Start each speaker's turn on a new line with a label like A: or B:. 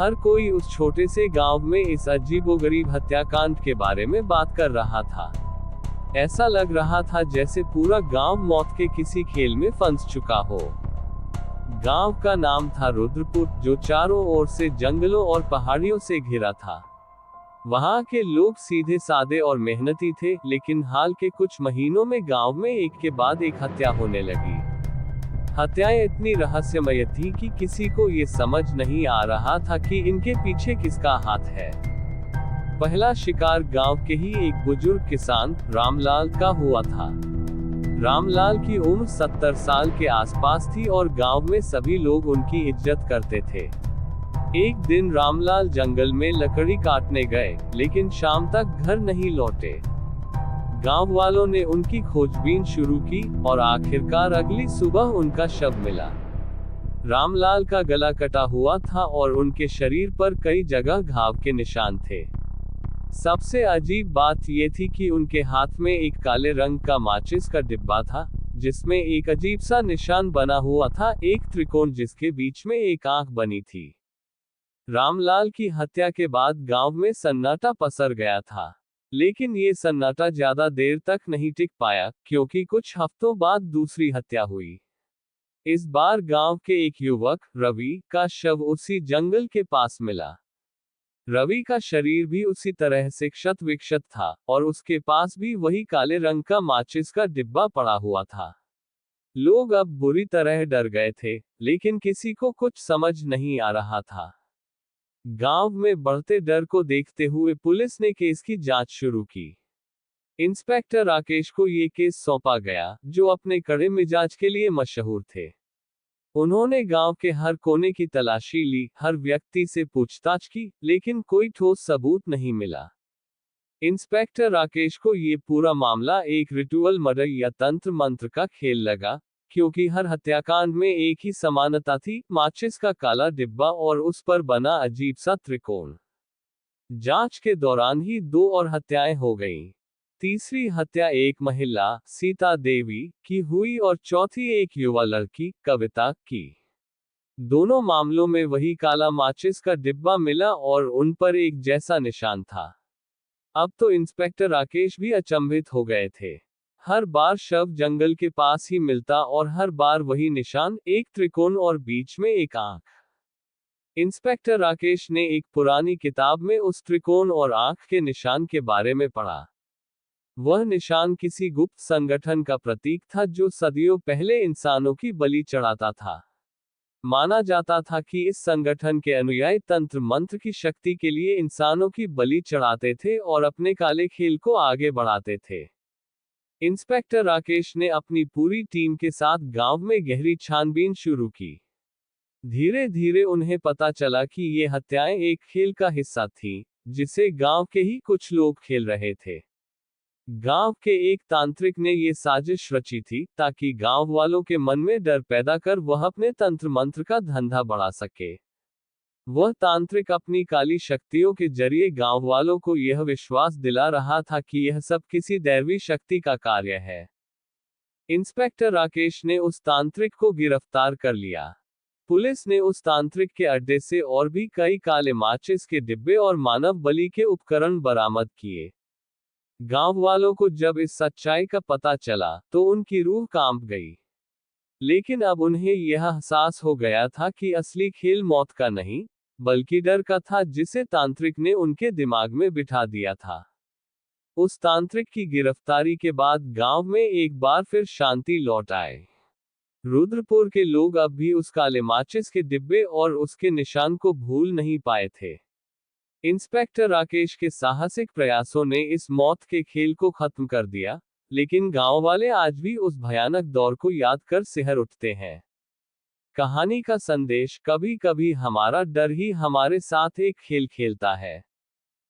A: हर कोई उस छोटे से गांव में इस अजीबोगरीब हत्याकांड के बारे में बात कर रहा था। ऐसा लग रहा था जैसे पूरा गांव मौत के किसी खेल में फंस चुका हो। गांव का नाम था रुद्रपुर, जो चारों ओर से जंगलों और पहाड़ियों से घिरा था। वहां के लोग सीधे सादे और मेहनती थे, लेकिन हाल के कुछ महीनों में गांव में एक के बाद एक हत्या होने लगी। हत्याएं इतनी रहस्यमय थी कि किसी को ये समझ नहीं आ रहा था कि इनके पीछे किसका हाथ है। पहला शिकार गांव के ही एक बुजुर्ग किसान रामलाल का हुआ था। रामलाल की उम्र 70 साल के आसपास थी और गांव में सभी लोग उनकी इज्जत करते थे। एक दिन रामलाल जंगल में लकड़ी काटने गए, लेकिन शाम तक घर नहीं लौटे। गांव वालों ने उनकी खोजबीन शुरू की और आखिरकार अगली सुबह उनका शव मिला। रामलाल का गला कटा हुआ था और उनके शरीर पर कई जगह घाव के निशान थे। सबसे अजीब बात यह थी कि उनके हाथ में एक काले रंग का माचिस का डिब्बा था, जिसमें एक अजीब सा निशान बना हुआ था, एक त्रिकोण जिसके बीच में एक आंख बनी थी। रामलाल की हत्या के बाद गांव में सन्नाटा पसर गया था, लेकिन ये सन्नाटा ज्यादा देर तक नहीं टिक पाया, क्योंकि कुछ हफ्तों बाद दूसरी हत्या हुई। इस बार गांव के एक युवक रवि का शव उसी जंगल के पास मिला। रवि का शरीर भी उसी तरह से क्षत विक्षत था और उसके पास भी वही काले रंग का माचिस का डिब्बा पड़ा हुआ था। लोग अब बुरी तरह डर गए थे, लेकिन किसी को कुछ समझ नहीं आ रहा था। गांव में बढ़ते डर को देखते हुए पुलिस ने केस की जांच शुरू की। इंस्पेक्टर राकेश को ये केस सौंपा गया, जो अपने कड़े मिजाज के लिए मशहूर थे। उन्होंने गांव के हर कोने की तलाशी ली, हर व्यक्ति से पूछताछ की, लेकिन कोई ठोस सबूत नहीं मिला। इंस्पेक्टर राकेश को ये पूरा मामला एक रिचुअल मर्डर या तंत्र मंत्र का खेल लगा, क्योंकि हर हत्याकांड में एक ही समानता थी, माचिस का काला डिब्बा और उस पर बना अजीब सा त्रिकोण। जांच के दौरान ही 2 और हत्याएं हो गईं। तीसरी हत्या एक महिला सीता देवी की हुई और चौथी एक युवा लड़की कविता की। दोनों मामलों में वही काला माचिस का डिब्बा मिला और उन पर एक जैसा निशान था। अब तो इंस्पेक्टर राकेश भी अचंभित हो गए थे। हर बार शव जंगल के पास ही मिलता और हर बार वही निशान, एक त्रिकोण और बीच में एक आंख। इंस्पेक्टर राकेश ने एक पुरानी किताब में उस त्रिकोण और आंख के निशान के बारे में पढ़ा। वह निशान किसी गुप्त संगठन का प्रतीक था, जो सदियों पहले इंसानों की बलि चढ़ाता था। माना जाता था कि इस संगठन के अनुयायी तंत्र मंत्र की शक्ति के लिए इंसानों की बलि चढ़ाते थे और अपने काले खेल को आगे बढ़ाते थे। इंस्पेक्टर राकेश ने अपनी पूरी टीम के साथ गांव में गहरी छानबीन शुरू की। धीरे धीरे उन्हें पता चला कि ये हत्याएं एक खेल का हिस्सा थीं, जिसे गांव के ही कुछ लोग खेल रहे थे। गांव के एक तांत्रिक ने ये साजिश रची थी, ताकि गांव वालों के मन में डर पैदा कर वह अपने तंत्र मंत्र का धंधा बढ़ा सके। वह तांत्रिक अपनी काली शक्तियों के जरिए गांव वालों को यह विश्वास दिला रहा था कि यह सब किसी दैवी शक्ति का कार्य है। इंस्पेक्टर राकेश ने उस तांत्रिक को गिरफ्तार कर लिया। पुलिस ने उस तांत्रिक के अड्डे से और भी कई काले माचिस के डिब्बे और मानव बलि के उपकरण बरामद किए। गांव वालों को जब इस सच्चाई का पता चला, तो उनकी रूह कांप गई। लेकिन अब उन्हें यह एहसास हो गया था कि असली खेल मौत का नहीं, बल्कि डर का था, जिसे तांत्रिक ने उनके दिमाग में बिठा दिया था। उस तांत्रिक की गिरफ्तारी के बाद गांव में एक बार फिर शांति लौट आए। रुद्रपुर के लोग अब भी उस काले माचिस के डिब्बे और उसके निशान को भूल नहीं पाए थे। इंस्पेक्टर राकेश के साहसिक प्रयासों ने इस मौत के खेल को खत्म कर दिया, लेकिन गांव वाले आज भी उस भयानक दौर को याद कर सिहर उठते हैं। कहानी का संदेश: कभी कभी हमारा डर ही हमारे साथ एक खेल खेलता है।